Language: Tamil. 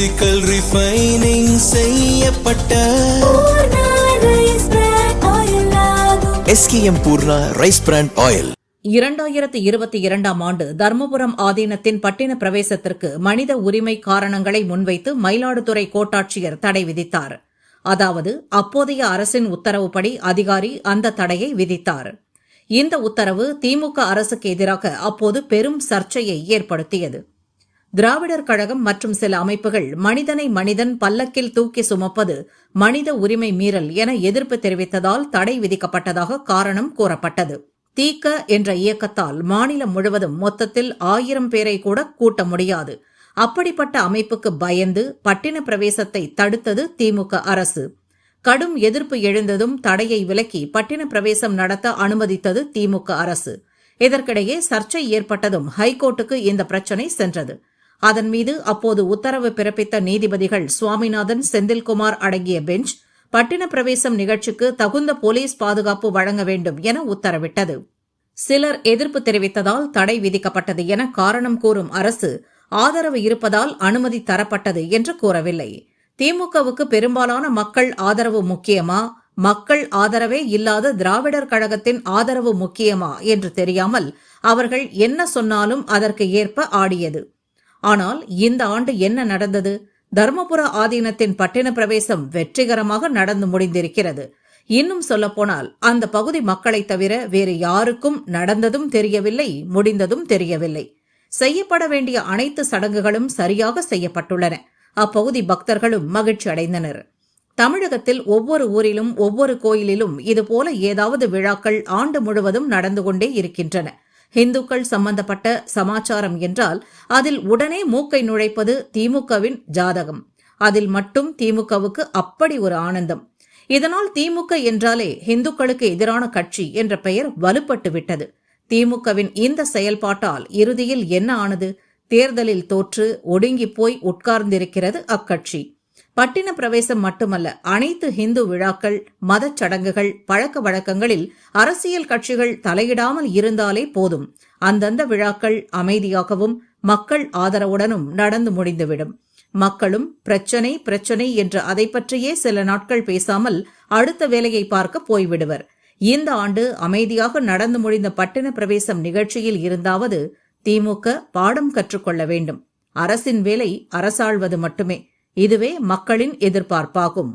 பிசிக்கல் ரிஃபைனிங் செய்யப்பட்ட SKM Poorna rice brand oil. 2022 ஆண்டு தர்மபுரம் ஆதீனத்தின் பட்டின பிரவேசத்திற்கு மனித உரிமை காரணங்களை முன்வைத்து மயிலாடுதுறை கோட்டாட்சியர் தடை விதித்தார். அதாவது அப்போதைய அரசின் உத்தரவுப்படி அதிகாரி அந்த தடையை விதித்தார். இந்த உத்தரவு திமுக அரசுக்கு எதிராக அப்போது பெரும் சர்ச்சையை ஏற்படுத்தியது. திராவிடர் கழகம் மற்றும் சில அமைப்புகள் மனிதனை மனிதன் பல்லக்கில் தூக்கி சுமப்பது மனித உரிமை மீறல் என எதிர்ப்பு தெரிவித்ததால் தடை விதிக்கப்பட்டதாக காரணம் கூறப்பட்டது. தீக்க என்ற இயக்கத்தால் மாநிலம் முழுவதும் மொத்தத்தில் 1000 பேரை கூட கூட்ட முடியாது. அப்படிப்பட்ட அமைப்புக்கு பயந்து பட்டின பிரவேசத்தை தடுத்தது திமுக அரசு. கடும் எதிர்ப்பு எழுந்ததும் தடையை விலக்கி பட்டின பிரவேசம் நடத்த அனுமதித்தது திமுக அரசு. இதற்கிடையே சர்ச்சை ஏற்பட்டதும் ஹைகோர்ட்டுக்கு இந்த பிரச்சினை சென்றது. அதன் மீது அப்போது உத்தரவு பிறப்பித்த நீதிபதிகள் சுவாமிநாதன், செந்தில்குமார் அடங்கிய பெஞ்ச் பட்டின பிரவேசம் நிகழ்ச்சிக்கு தகுந்த போலீஸ் பாதுகாப்பு வழங்க வேண்டும் என உத்தரவிட்டது. சிலர் எதிர்ப்பு தெரிவித்ததால் தடை விதிக்கப்பட்டது என காரணம் கூறும் அரசு ஆதரவு இருப்பதால் அனுமதி தரப்பட்டது என்று கூறவில்லை. திமுகவுக்கு பெரும்பாலான மக்கள் ஆதரவு முக்கியமா, மக்கள் ஆதரவே இல்லாத திராவிடர் கழகத்தின் ஆதரவு முக்கியமா என்று தெரியாமல் அவர்கள் என்ன சொன்னாலும் அதற்கு ஏற்ப ஆடியது. ஆனால் இந்த ஆண்டு என்ன நடந்தது? தர்மபுர ஆதீனத்தின் பட்டின பிரவேசம் வெற்றிகரமாக நடந்து முடிந்திருக்கிறது. இன்னும் சொல்லப்போனால் அந்த பகுதி மக்களைத் தவிர வேறு யாருக்கும் நடந்ததும் தெரியவில்லை, முடிந்ததும் தெரியவில்லை. செய்யப்பட வேண்டிய அனைத்து சடங்குகளும் சரியாக செய்யப்பட்டுள்ளன. அப்பகுதி பக்தர்களும் மகிழ்ச்சி அடைந்தனர். தமிழகத்தில் ஒவ்வொரு ஊரிலும் ஒவ்வொரு கோயிலிலும் இதுபோல ஏதாவது விழாக்கள் ஆண்டு முழுவதும் நடந்து கொண்டே இருக்கின்றன. இந்துக்கள் சம்பந்தப்பட்ட சமாச்சாரம் என்றால் அதில் உடனே மூக்கை நுழைப்பது திமுகவின் ஜாதகம். அதில் மட்டும் திமுகவுக்கு அப்படி ஒரு ஆனந்தம். இதனால் திமுக என்றாலே இந்துக்களுக்கு எதிரான கட்சி என்ற பெயர் வலுப்பட்டு விட்டது. திமுகவின் இந்த செயல்பாட்டால் இறுதியில் என்ன ஆனது? தேர்தலில் தோற்று ஒடுங்கி போய் உட்கார்ந்திருக்கிறது அக்கட்சி. பட்டின பிரவேசம் மட்டுமல்ல, அனைத்து இந்து விழாக்கள், மதச் சடங்குகள், பழக்க வழக்கங்களில் அரசியல் கட்சிகள் தலையிடாமல் இருந்தாலே போதும். அந்தந்த விழாக்கள் அமைதியாகவும் மக்கள் ஆதரவுடனும் நடந்து முடிந்துவிடும். மக்களும் பிரச்சனை பிரச்சனை என்று அதை பற்றியே சில நாட்கள் பேசாமல் அடுத்த வேலையை பார்க்க போய்விடுவர். இந்த ஆண்டு அமைதியாக நடந்து முடிந்த பட்டின பிரவேசம் நிகழ்ச்சியில் இருந்தாவது திமுக பாடம் கற்றுக்கொள்ள வேண்டும். அரசின் வேலை அரசாள்வது மட்டுமே. இதுவே மக்களின் எதிர்பார்ப்பாகும்.